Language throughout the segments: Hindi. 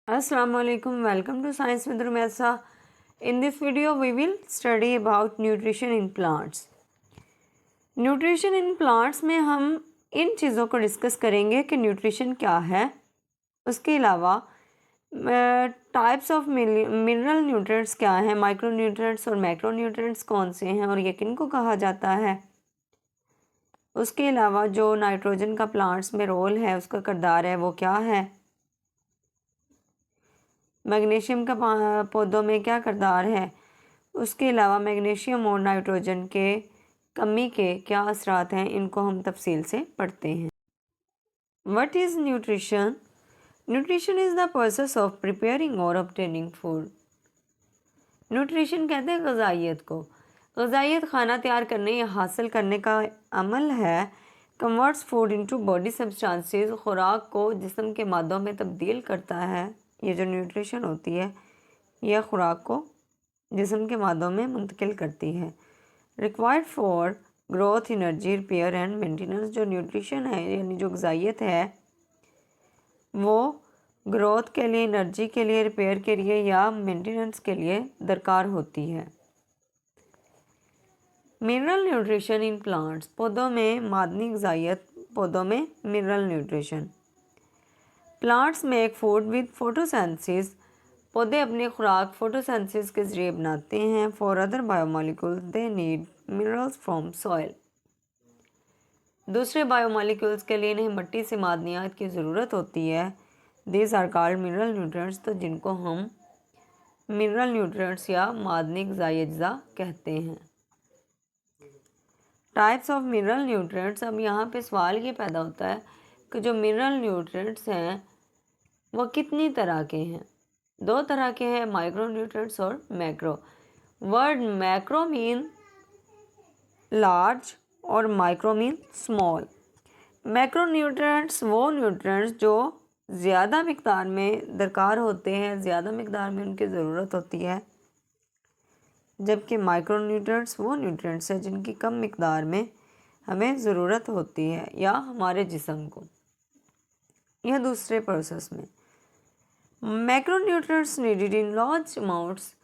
Assalamualaikum. Welcome to Science with Rumesa. In this video, we will study about nutrition in plants. Nutrition in plants में हम इन चीज़ों को डिस्कस करेंगे कि न्यूट्रिशन क्या है, उसके अलावा टाइप्स ऑफ मिनरल न्यूट्रिएंट्स क्या हैं, माइक्रो न्यूट्रिएंट्स और मैक्रो न्यूट्रिएंट्स कौन से हैं और ये किन को कहा जाता है। उसके अलावा जो नाइट्रोजन का प्लांट्स में रोल है, उसका किरदार है, वो क्या है। मैग्नीशियम का पौधों में क्या किरदार है। उसके अलावा मैग्नीशियम और नाइट्रोजन के कमी के क्या असरात हैं, इनको हम तफसील से पढ़ते हैं। What is nutrition? Nutrition is the process of preparing और ऑब्टेनिंग फूड। न्यूट्रिशन कहते हैं ग़िज़ाइयत को। ग़िज़ाइयत खाना तैयार करने या हासिल करने का अमल है। Converts food into body substances, खुराक को जिस्म के मादों में तब्दील करता है। ये जो न्यूट्रिशन होती है, यह खुराक को जिस्म के मादों में मुंतकिल करती है। Required for growth, energy, repair and maintenance. जो न्यूट्रिशन है यानी जो ग़िज़ाइयत है, वो ग्रोथ के लिए, एनर्जी के लिए, रिपेयर के लिए या मेंटेनेंस के लिए दरकार होती है। Mineral nutrition in plants. पौधों में मादनी ग़िज़ाइयत, पौधों में mineral nutrition. Plants make food with photosynthesis. पौधे अपनी खुराक फोटोसेंसिस के ज़रिए बनाते हैं। For other biomolecules they need minerals from soil. दूसरे बायोमोलिक्यूल्स के लिए इन्हें मिट्टी से मादनियात की ज़रूरत होती है। These are called mineral nutrients, तो जिनको हम मिनरल न्यूट्रिएंट्स या मादनी ग़िज़ाई अज्जा कहते हैं। Types of mineral nutrients. अब यहाँ पे सवाल ये पैदा होता है कि जो मिनरल न्यूट्रिएंट्स हैं वो कितनी तरह के हैं। दो तरह के हैं, माइक्रो न्यूट्रिएंट्स और macro. Word macro mean large और micro mean small. Macro nutrients वो न्यूट्रिएंट्स जो ज़्यादा मिकदार में दरकार होते हैं, ज़्यादा मिकदार में उनकी ज़रूरत होती है, जबकि माइक्रो न्यूट्रिएंट्स वो न्यूट्रिएंट्स हैं जिनकी कम मिकदार में हमें ज़रूरत होती है या हमारे जिस्म को। यह दूसरे प्रोसेस में। Macro nutrients needed in large amounts.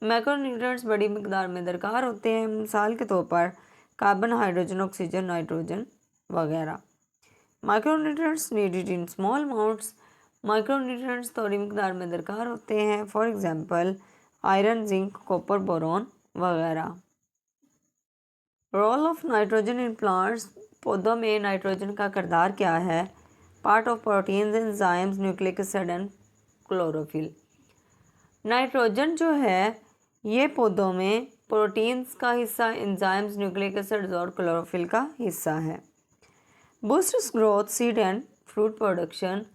Macro nutrients बड़ी मिकदार में दरकार होते हैं, मिसाल के तौर पर कार्बन, हाइड्रोजन, ऑक्सीजन, नाइट्रोजन वगैरह। Micro nutrients needed in small amounts. Micro nutrients थोड़ी मिकदार में दरकार होते हैं, for example iron, zinc, copper, boron वगैरह। Role of nitrogen in plants. पौधों में नाइट्रोजन का किरदार क्या है। Part of proteins, enzymes, nucleic acid and chlorophyll. Nitrogen जो है ये पौधों में प्रोटीन्स का हिस्सा, एंजाइम्स, न्यूक्लिक एसिड्स और क्लोरोफिल का हिस्सा है। Boosts growth, seed and fruit production.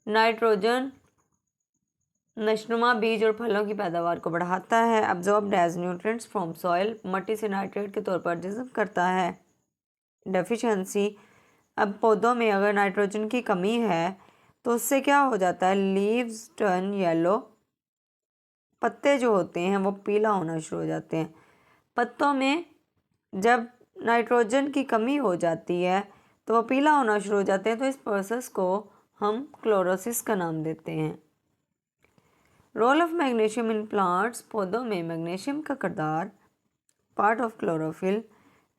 Nitrogen नशनुमा बीज और फलों की पैदावार को बढ़ाता है। Absorbed as nutrients from soil. मट्टी से नाइट्रेट के तौर पर जज़्ब करता है। डेफिशिएंसी। अब पौधों में अगर नाइट्रोजन की कमी है तो उससे क्या हो जाता है, लीव्स टर्न येलो। पत्ते जो होते हैं वो पीला होना शुरू हो जाते हैं। पत्तों में जब नाइट्रोजन की कमी हो जाती है तो वो पीला होना शुरू हो जाते हैं, तो इस प्रोसेस को हम क्लोरोसिस का नाम देते हैं। Role of magnesium in plants. पौधों में मैग्नीशियम का किरदार, part of chlorophyll,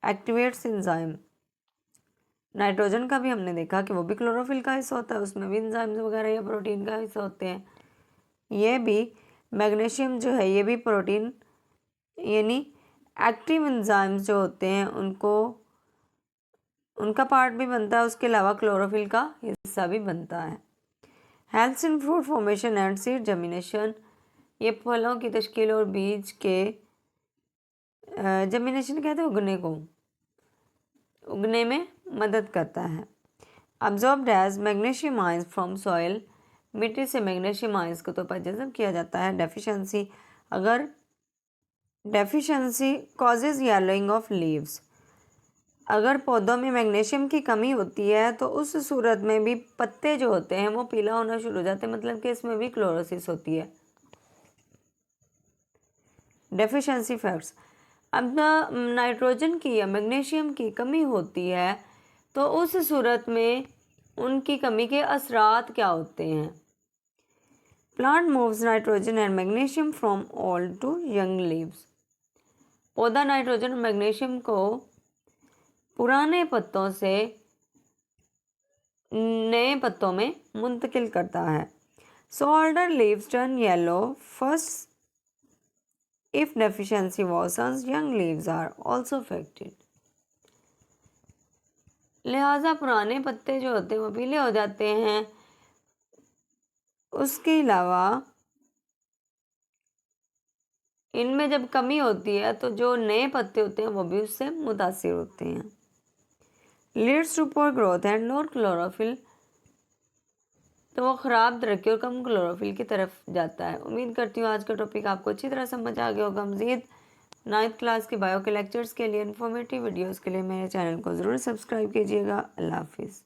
activates enzyme. Nitrogen का भी हमने देखा कि वो भी क्लोरोफिल का हिस्सा होता है, उसमें भी एंजाइम्स वगैरह या प्रोटीन का हिस्सा होते हैं। ये भी मैग्नीशियम जो है ये भी प्रोटीन यानी एक्टिव एंजाइम्स जो होते हैं उनका पार्ट भी बनता है, उसके अलावा क्लोरोफिल का हिस्सा भी बनता है। Helps in fruit formation and seed germination. ये फलों की तश्कील और बीज के जर्मिनेशन कहते हैं उगने में मदद करता है। Absorbed as magnesium ions from soil. मिट्टी से मैग्नीशियम आयंस को तो जज़ब किया जाता है। डेफिशिएंसी। अगर deficiency causes yellowing of leaves. अगर पौधों में मैग्नीशियम की कमी होती है तो उस सूरत में भी पत्ते जो होते हैं वो पीला होना शुरू हो जाते हैं, मतलब कि इसमें भी क्लोरोसिस होती है। Deficiency facts. अब नाइट्रोजन की या मैग्नीशियम की कमी होती है तो उस सूरत में उनकी कमी के असरात क्या होते हैं। Plant moves nitrogen and magnesium from old to young leaves. पौधा नाइट्रोजन और मैग्नीशियम को पुराने पत्तों से नए पत्तों में मुंतकिल करता है। So older leaves turn yellow first if deficiency worsens, young leaves are also affected। लिहाजा पुराने पत्ते जो होते हैं वो पीले हो जाते हैं। उसके अलावा इनमें जब कमी होती है तो जो नए पत्ते होते हैं वो भी उससे मुतासिर होते हैं। Leads to poor growth and lower chlorophyll, तो वो ख़राब तरक्की और कम क्लोरोफिल की तरफ जाता है। उम्मीद करती हूँ आज का टॉपिक आपको अच्छी तरह समझ आ गया होगा। मज़ीद 9th क्लास के बायो के लेक्चर्स के लिए, इन्फॉर्मेटिव वीडियोस के लिए मेरे चैनल को ज़रूर सब्सक्राइब कीजिएगा। अल्लाह हाफिज़।